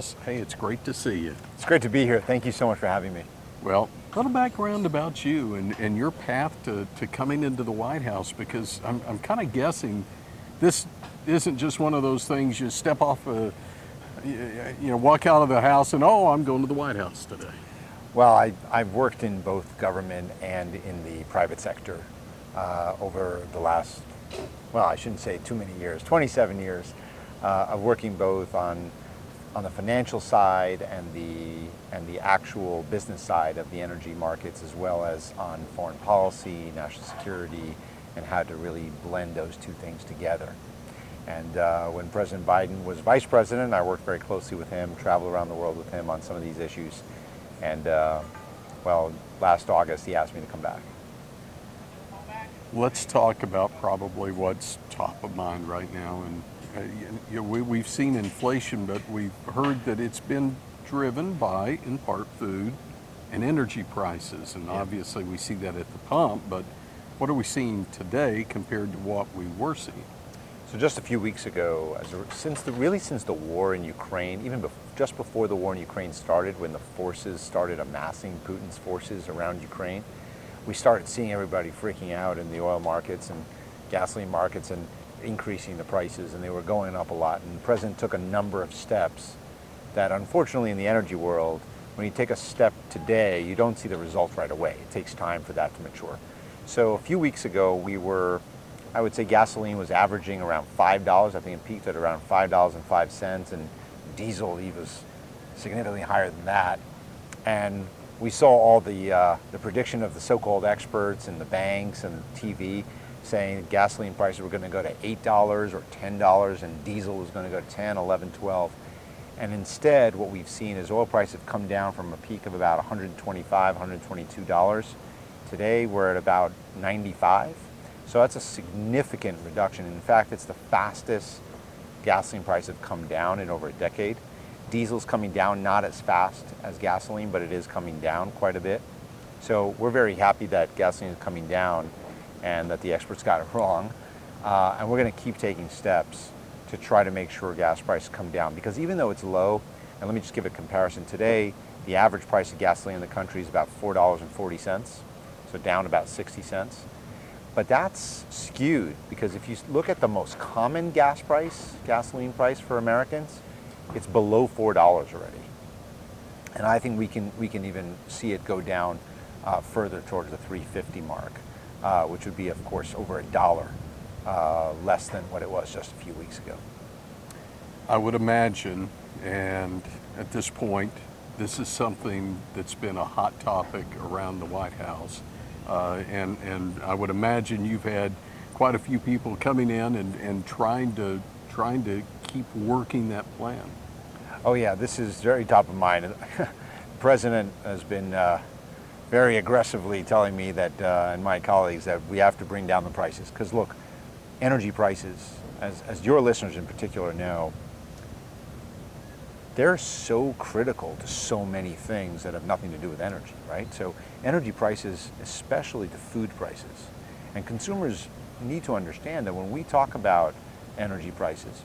Hey, it's great to see you. It's great to be here. Thank you so much for having me. Well, a little background about you and your path to coming into the White House, because I'm kind of guessing this isn't just one of those things you step off walk out of the house and, oh, I'm going to the White House today. Well, I've worked in both government and in the private sector over the last, well, I shouldn't say too many years, 27 years of working both on the financial side and the actual business side of the energy markets, as well as on foreign policy, national security, and how to really blend those two things together. And when President Biden was vice president, I worked very closely with him, traveled around the world with him on some of these issues. And well, last August, he asked me to come back. Let's talk about probably what's top of mind right now. And we've seen inflation, but we've heard that it's been driven by, in part, food and energy prices. And obviously we see that at the pump, but what are we seeing today compared to what we were seeing? So just a few weeks ago, since the war in Ukraine, even just before the war in Ukraine started, when the forces started amassing, Putin's forces around Ukraine, we started seeing everybody freaking out in the oil markets and gasoline markets and increasing the prices, and they were going up a lot. And the president took a number of steps that, unfortunately, in the energy world, when you take a step today, you don't see the results right away. It takes time for that to mature. So a few weeks ago, I would say gasoline was averaging around $5. I think it peaked at around $5.05, and diesel was significantly higher than that. And we saw all the prediction of the so-called experts and the banks and TV saying gasoline prices were going to go to $8 or $10, and diesel was going to go to 10, 11, 12. And instead, what we've seen is oil prices have come down from a peak of about $125, $122. Today, we're at about 95. So that's a significant reduction. In fact, it's the fastest gasoline prices have come down in over a decade. Diesel's coming down not as fast as gasoline, but it is coming down quite a bit. So we're very happy that gasoline is coming down and that the experts got it wrong. And we're going to keep taking steps to try to make sure gas prices come down. Because even though it's low, and let me just give a comparison. Today, the average price of gasoline in the country is about $4.40, so down about 60 cents. But that's skewed, because if you look at the most common gasoline price for Americans, it's below $4 already. And I think we can even see it go down further towards the $3.50 mark, which would be, of course, over $1 less than what it was just a few weeks ago. I would imagine, and at this point, this is something that's been a hot topic around the White House. And I would imagine you've had quite a few people coming in and trying to keep working that plan. Oh yeah, this is very top of mind. The President has been very aggressively telling me that, and my colleagues, that we have to bring down the prices. Because look, energy prices, as your listeners in particular know, they're so critical to so many things that have nothing to do with energy, right? So energy prices, especially to food prices. And consumers need to understand that when we talk about energy prices,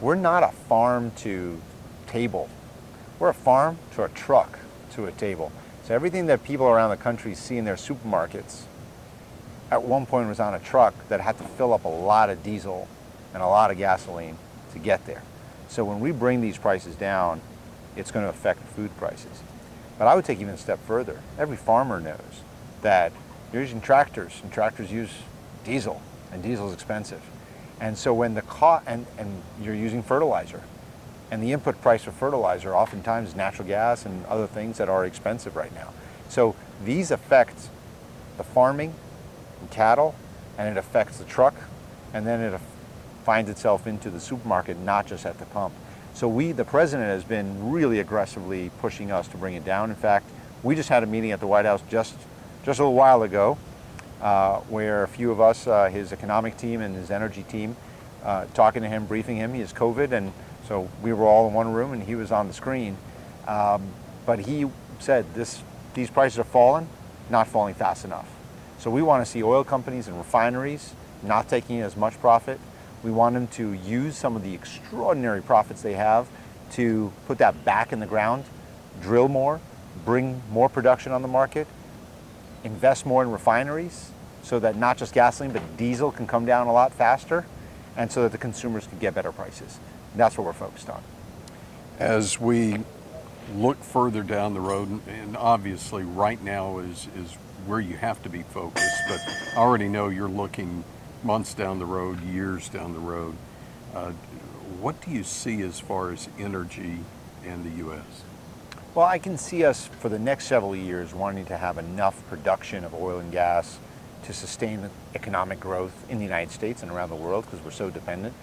we're not a farm to table. We're a farm to a truck to a table. So everything that people around the country see in their supermarkets at one point was on a truck that had to fill up a lot of diesel and a lot of gasoline to get there. So when we bring these prices down, it's going to affect food prices. But I would take even a step further. Every farmer knows that you're using tractors, and tractors use diesel, and diesel is expensive. And so when the cost, and you're using fertilizer, and the input price for fertilizer oftentimes is natural gas and other things that are expensive right now. So these affect the farming and cattle, and it affects the truck, and then it finds itself into the supermarket, not just at the pump. So the president has been really aggressively pushing us to bring it down. In fact, we just had a meeting at the White House just a little while ago, where a few of us, his economic team and his energy team, talking to him, briefing him. He has COVID, and so we were all in one room, and he was on the screen. But he said these prices are falling, not falling fast enough. So we want to see oil companies and refineries not taking as much profit. We want them to use some of the extraordinary profits they have to put that back in the ground, drill more, bring more production on the market, invest more in refineries so that not just gasoline but diesel can come down a lot faster, and so that the consumers can get better prices. And that's what we're focused on. As we look further down the road, and obviously right now is where you have to be focused, but I already know you're looking months down the road, years down the road. What do you see as far as energy in the U.S.? Well, I can see us for the next several years wanting to have enough production of oil and gas to sustain economic growth in the United States and around the world, because we're so dependent.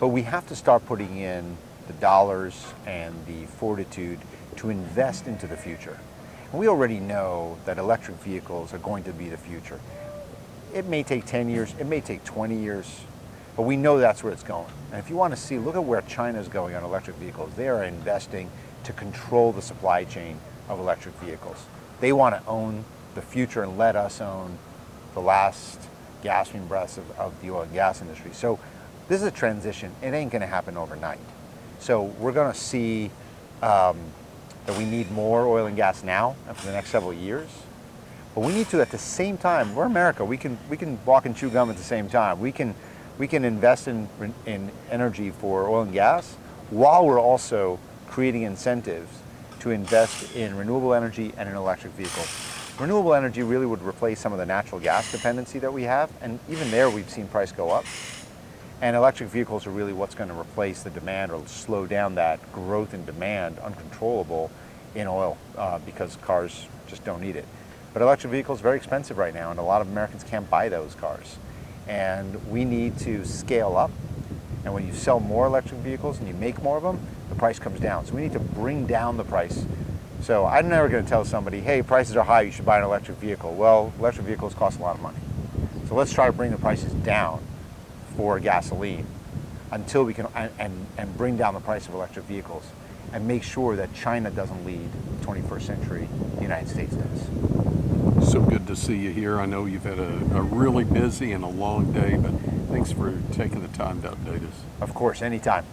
But we have to start putting in the dollars and the fortitude to invest into the future. And we already know that electric vehicles are going to be the future. It may take 10 years, it may take 20 years, but we know that's where it's going. And if you want to see, look at where China's going on electric vehicles. They are investing to control the supply chain of electric vehicles. They want to own the future and let us own the last gasping breaths of the oil and gas industry. So this is a transition. It ain't going to happen overnight. So we're going to see that we need more oil and gas now and for the next several years. But we need to, at the same time, we're America. We can walk and chew gum at the same time. We can invest in energy for oil and gas while we're also creating incentives to invest in renewable energy and in electric vehicles. Renewable energy really would replace some of the natural gas dependency that we have, and even there we've seen price go up. And electric vehicles are really what's going to replace the demand or slow down that growth in demand, uncontrollable in oil, because cars just don't need it. But electric vehicles are very expensive right now, and a lot of Americans can't buy those cars. And we need to scale up, and when you sell more electric vehicles and you make more of them, the price comes down. So we need to bring down the price. So I'm never going to tell somebody, hey, prices are high, you should buy an electric vehicle. Well, electric vehicles cost a lot of money. So let's try to bring the prices down for gasoline until we can, and bring down the price of electric vehicles and make sure that China doesn't lead the 21st century, the United States does. So good to see you here. I know you've had a really busy and a long day, but thanks for taking the time to update us. Of course, anytime.